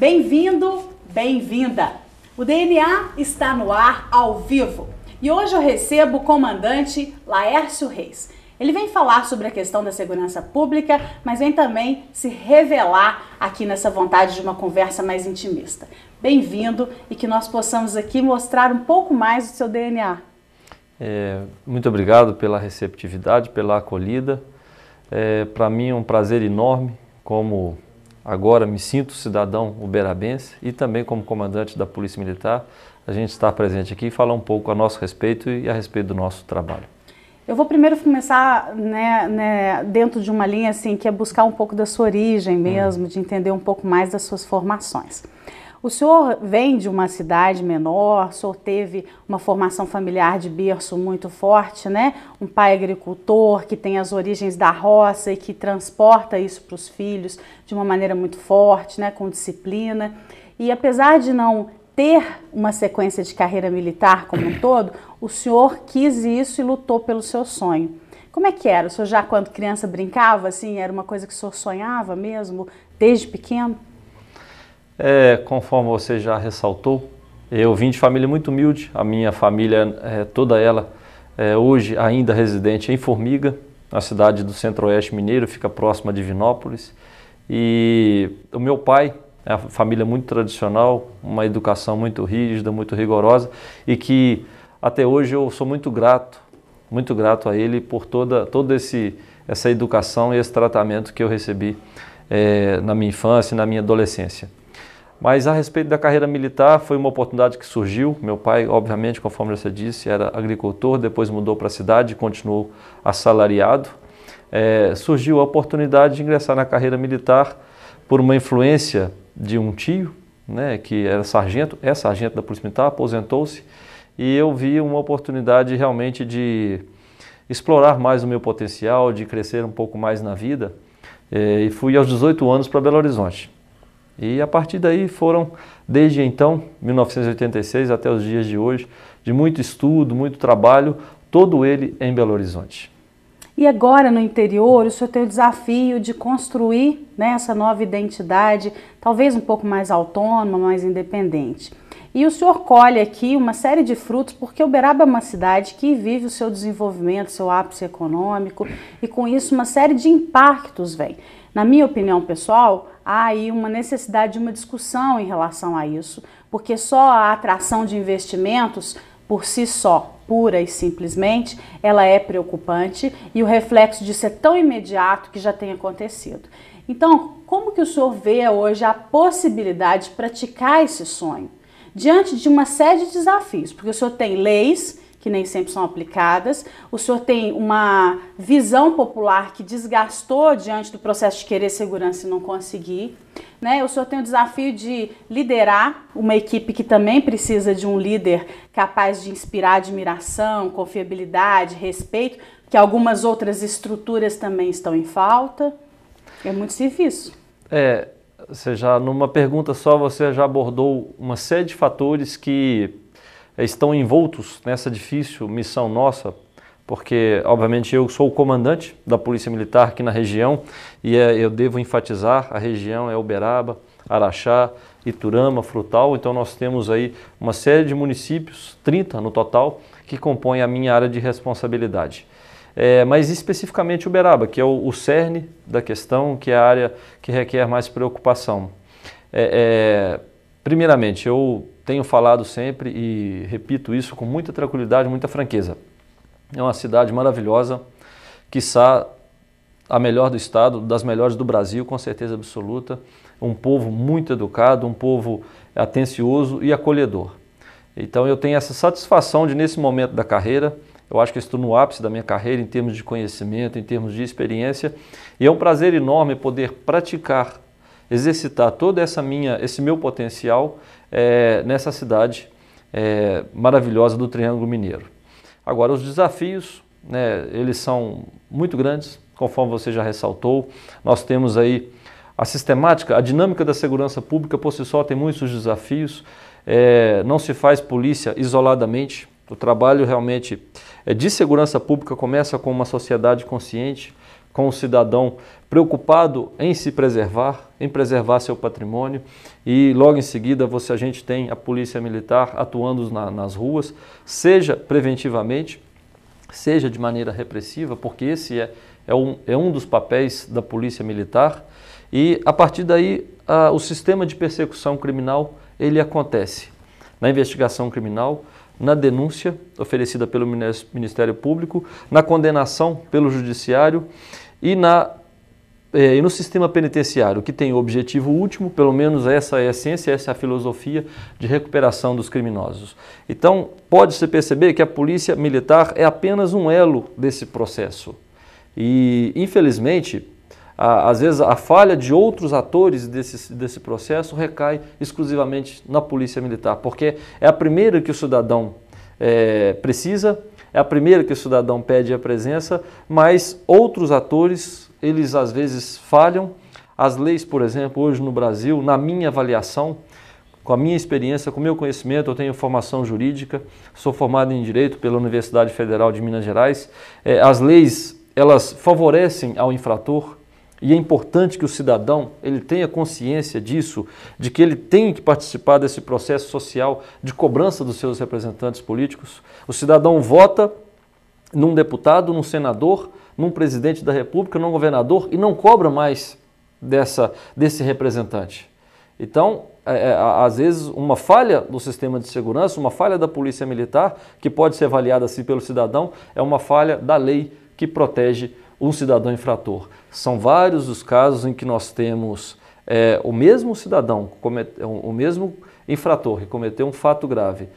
Bem-vindo, bem-vinda! O DNA está no ar ao vivo e hoje eu recebo o comandante Laércio Reis. Ele vem falar sobre a questão da segurança pública, mas vem também se revelar aqui nessa vontade de uma conversa mais intimista. Bem-vindo e que nós possamos aqui mostrar um pouco mais do seu DNA. Muito obrigado pela receptividade, pela acolhida. Para mim é um prazer enorme, como agora me sinto cidadão uberabense e também como comandante da Polícia Militar, a gente estar presente aqui e falar um pouco a nosso respeito e a respeito do nosso trabalho. Eu vou primeiro começar dentro de uma linha assim, que é buscar um pouco da sua origem mesmo, de entender um pouco mais das suas formações. O senhor vem de uma cidade menor, o senhor teve uma formação familiar de berço muito forte, né? Um pai agricultor que tem as origens da roça e que transporta isso para os filhos de uma maneira muito forte, né? Com disciplina. E apesar de não ter uma sequência de carreira militar como um todo, o senhor quis isso e lutou pelo seu sonho. Como é que era? O senhor já quando criança brincava, assim, era uma coisa que o senhor sonhava mesmo, desde pequeno? Conforme você já ressaltou, eu vim de família muito humilde, a minha família, toda ela, hoje ainda residente em Formiga, na cidade do Centro-Oeste Mineiro, fica próxima de Divinópolis. E o meu pai, é uma família muito tradicional, uma educação muito rígida, muito rigorosa, e que até hoje eu sou muito grato a ele por toda essa educação e esse tratamento que eu recebi na minha infância e na minha adolescência. Mas a respeito da carreira militar, foi uma oportunidade que surgiu. Meu pai, obviamente, conforme você disse, era agricultor, depois mudou para a cidade e continuou assalariado. Surgiu a oportunidade de ingressar na carreira militar por uma influência de um tio, né, que era sargento, é sargento da Polícia Militar, aposentou-se, e eu vi uma oportunidade realmente de explorar mais o meu potencial, de crescer um pouco mais na vida, e fui aos 18 anos para Belo Horizonte. E a partir daí foram, desde então, 1986 até os dias de hoje, de muito estudo, muito trabalho, todo ele em Belo Horizonte. E agora no interior, o senhor tem o desafio de construir, né, essa nova identidade, talvez um pouco mais autônoma, mais independente. E o senhor colhe aqui uma série de frutos, porque Uberaba é uma cidade que vive o seu desenvolvimento, seu ápice econômico, e com isso uma série de impactos vem. Na minha opinião pessoal, há aí uma necessidade de uma discussão em relação a isso, porque só a atração de investimentos por si só, pura e simplesmente, ela é preocupante e o reflexo disso é tão imediato que já tem acontecido. Então, como que o senhor vê hoje a possibilidade de praticar esse sonho? Diante de uma série de desafios, porque o senhor tem leis que nem sempre são aplicadas, o senhor tem uma visão popular que desgastou diante do processo de querer segurança e não conseguir, né? O senhor tem o desafio de liderar uma equipe que também precisa de um líder capaz de inspirar admiração, confiabilidade, respeito, que algumas outras estruturas também estão em falta. É muito difícil. Numa pergunta só, você já abordou uma série de fatores que estão envoltos nessa difícil missão nossa, porque, obviamente, eu sou o comandante da Polícia Militar aqui na região e eu devo enfatizar, a região é Uberaba, Araxá, Iturama, Frutal, então nós temos aí uma série de municípios, 30 no total, que compõem a minha área de responsabilidade. Mas especificamente Uberaba, que é o cerne da questão, que é a área que requer mais preocupação. Primeiramente, eu tenho falado sempre e repito isso com muita tranquilidade, muita franqueza. É uma cidade maravilhosa, quiçá a melhor do estado, das melhores do Brasil, com certeza absoluta. Um povo muito educado, um povo atencioso e acolhedor. Então eu tenho essa satisfação de, nesse momento da carreira, eu acho que estou no ápice da minha carreira em termos de conhecimento, em termos de experiência, e é um prazer enorme poder praticar, exercitar todo esse meu potencial nessa cidade maravilhosa do Triângulo Mineiro. Agora, os desafios, né, eles são muito grandes, conforme você já ressaltou. Nós temos aí a sistemática, a dinâmica da segurança pública por si só tem muitos desafios. Não se faz polícia isoladamente. O trabalho realmente de segurança pública começa com uma sociedade consciente, com o cidadão preocupado em se preservar, em preservar seu patrimônio, e logo em seguida a gente tem a Polícia Militar atuando nas ruas, seja preventivamente, seja de maneira repressiva, porque esse é um dos papéis da Polícia Militar, e a partir daí o sistema de persecução criminal ele acontece na investigação criminal, na denúncia oferecida pelo Ministério Público, na condenação pelo Judiciário e no sistema penitenciário, que tem o objetivo último, pelo menos essa é a essência, essa é a filosofia de recuperação dos criminosos. Então, pode-se perceber que a Polícia Militar é apenas um elo desse processo. E, infelizmente, às vezes a falha de outros atores desse processo recai exclusivamente na Polícia Militar, porque é a primeira que o cidadão precisa, é a primeira que o cidadão pede a presença, mas outros atores, eles às vezes falham. As leis, por exemplo, hoje no Brasil, na minha avaliação, com a minha experiência, com o meu conhecimento, eu tenho formação jurídica, sou formado em Direito pela Universidade Federal de Minas Gerais, as leis, elas favorecem ao infrator, e é importante que o cidadão ele tenha consciência disso, de que ele tem que participar desse processo social de cobrança dos seus representantes políticos. O cidadão vota num deputado, num senador, num presidente da República, num governador e não cobra mais desse representante. Então, às vezes, uma falha do sistema de segurança, uma falha da Polícia Militar, que pode ser avaliada assim pelo cidadão, é uma falha da lei que protege um cidadão infrator. São vários os casos em que nós temos o mesmo cidadão, o mesmo infrator que cometeu um fato grave,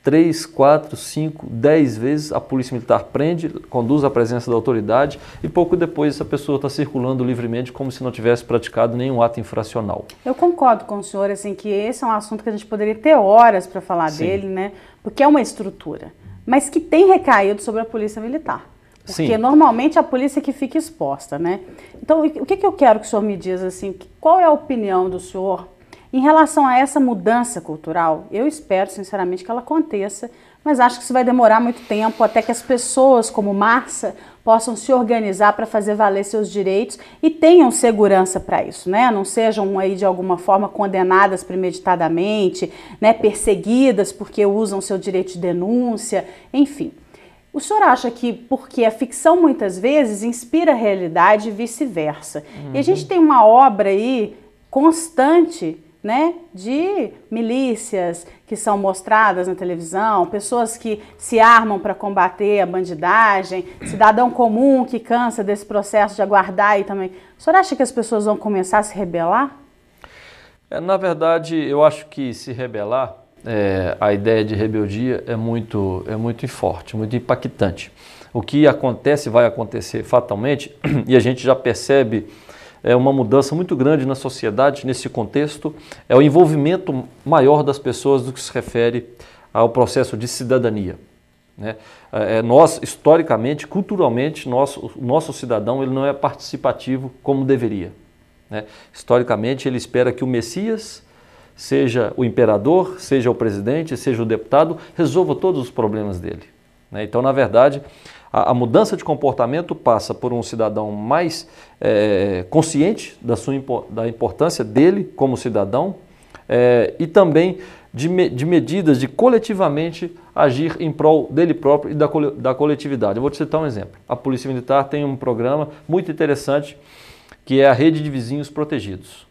3, 4, 5, 10 vezes a Polícia Militar prende, conduz à presença da autoridade e pouco depois essa pessoa está circulando livremente como se não tivesse praticado nenhum ato infracional. Eu concordo com o senhor, assim, que esse é um assunto que a gente poderia ter horas para falar dele, né? Porque é uma estrutura, mas que tem recaído sobre a Polícia Militar. Porque Sim. Normalmente a polícia que fica exposta, né? Então, o que eu quero que o senhor me diz, assim, qual é a opinião do senhor em relação a essa mudança cultural? Eu espero, sinceramente, que ela aconteça, mas acho que isso vai demorar muito tempo até que as pessoas como Márcia possam se organizar para fazer valer seus direitos e tenham segurança para isso, né? Não sejam aí de alguma forma condenadas premeditadamente, né? Perseguidas porque usam seu direito de denúncia, enfim. O senhor acha que porque a ficção muitas vezes inspira a realidade e vice-versa? E a gente tem uma obra aí constante, né, de milícias que são mostradas na televisão, pessoas que se armam para combater a bandidagem, cidadão comum que cansa desse processo de aguardar e também. O senhor acha que as pessoas vão começar a se rebelar? Na verdade, eu acho que se rebelar, a ideia de rebeldia é muito forte, muito impactante. O que acontece vai acontecer fatalmente e a gente já percebe uma mudança muito grande na sociedade nesse contexto, é o envolvimento maior das pessoas do que se refere ao processo de cidadania. Né? Nós, historicamente, culturalmente, o nosso cidadão ele não é participativo como deveria. Né? Historicamente, ele espera que o Messias seja o imperador, seja o presidente, seja o deputado, resolva todos os problemas dele. Né? Então, na verdade, a mudança de comportamento passa por um cidadão mais consciente da importância dele como cidadão e também de medidas de coletivamente agir em prol dele próprio e da coletividade. Eu vou te citar um exemplo. A Polícia Militar tem um programa muito interessante que é a Rede de Vizinhos Protegidos.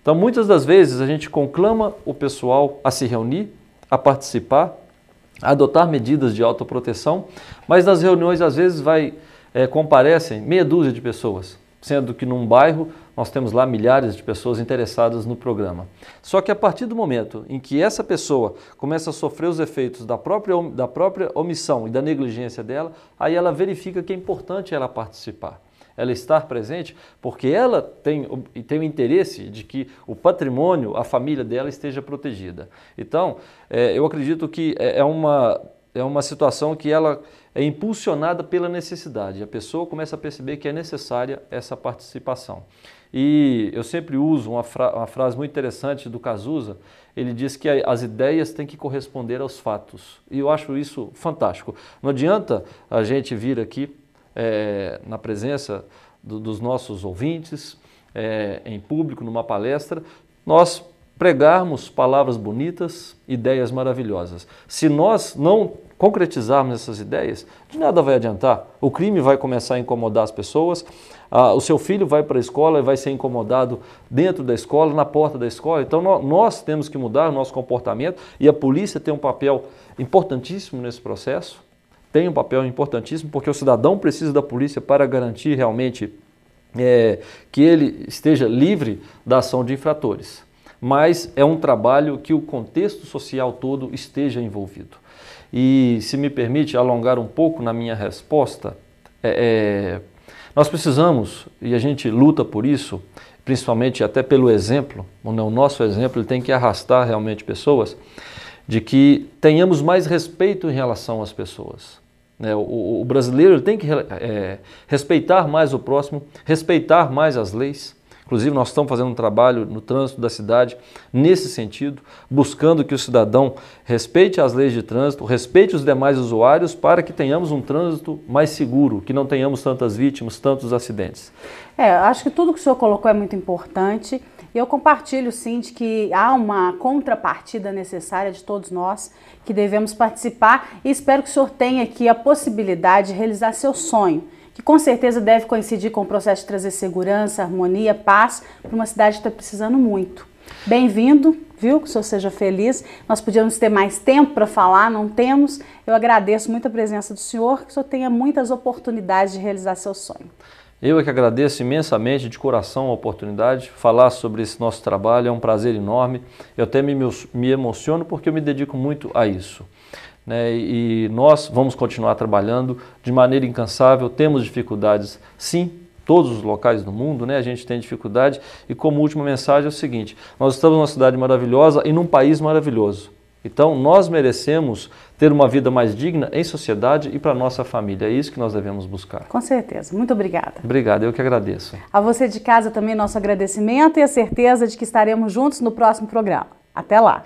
Então, muitas das vezes, a gente conclama o pessoal a se reunir, a participar, a adotar medidas de autoproteção, mas nas reuniões, às vezes, comparecem meia dúzia de pessoas, sendo que num bairro nós temos lá milhares de pessoas interessadas no programa. Só que a partir do momento em que essa pessoa começa a sofrer os efeitos da própria omissão e da negligência dela, aí ela verifica que é importante ela participar. Ela estar presente, porque ela tem o interesse de que o patrimônio, a família dela esteja protegida. Então, eu acredito que é uma situação que ela é impulsionada pela necessidade. A pessoa começa a perceber que é necessária essa participação. E eu sempre uso uma frase muito interessante do Cazuza. Ele diz que as ideias têm que corresponder aos fatos. E eu acho isso fantástico. Não adianta a gente vir aqui na presença dos nossos ouvintes, em público, numa palestra, nós pregarmos palavras bonitas, ideias maravilhosas. Se nós não concretizarmos essas ideias, de nada vai adiantar. O crime vai começar a incomodar as pessoas, o seu filho vai para a escola e vai ser incomodado dentro da escola, na porta da escola. Então nós temos que mudar o nosso comportamento e a polícia tem um papel importantíssimo nesse processo. Tem um papel importantíssimo porque o cidadão precisa da polícia para garantir realmente que ele esteja livre da ação de infratores. Mas é um trabalho que o contexto social todo esteja envolvido. E se me permite alongar um pouco na minha resposta, nós precisamos, e a gente luta por isso, principalmente até pelo exemplo, o nosso exemplo ele tem que arrastar realmente pessoas, de que tenhamos mais respeito em relação às pessoas. O brasileiro ele tem que respeitar mais o próximo, respeitar mais as leis. Inclusive, nós estamos fazendo um trabalho no trânsito da cidade nesse sentido, buscando que o cidadão respeite as leis de trânsito, respeite os demais usuários para que tenhamos um trânsito mais seguro, que não tenhamos tantas vítimas, tantos acidentes. Acho que tudo que o senhor colocou é muito importante. E eu compartilho, sim, de que há uma contrapartida necessária de todos nós que devemos participar e espero que o senhor tenha aqui a possibilidade de realizar seu sonho, que com certeza deve coincidir com o processo de trazer segurança, harmonia, paz para uma cidade que está precisando muito. Bem-vindo, viu? Que o senhor seja feliz. Nós podíamos ter mais tempo para falar, não temos. Eu agradeço muito a presença do senhor, que o senhor tenha muitas oportunidades de realizar seu sonho. Eu é que agradeço imensamente, de coração, a oportunidade. Falar sobre esse nosso trabalho é um prazer enorme. Eu até me emociono porque eu me dedico muito a isso. E nós vamos continuar trabalhando de maneira incansável. Temos dificuldades, sim, todos os locais do mundo, a gente tem dificuldade. E como última mensagem é o seguinte: nós estamos numa cidade maravilhosa e num país maravilhoso. Então nós merecemos ter uma vida mais digna em sociedade e para a nossa família. É isso que nós devemos buscar. Com certeza. Muito obrigada. Obrigado, eu que agradeço. A você de casa também nosso agradecimento e a certeza de que estaremos juntos no próximo programa. Até lá!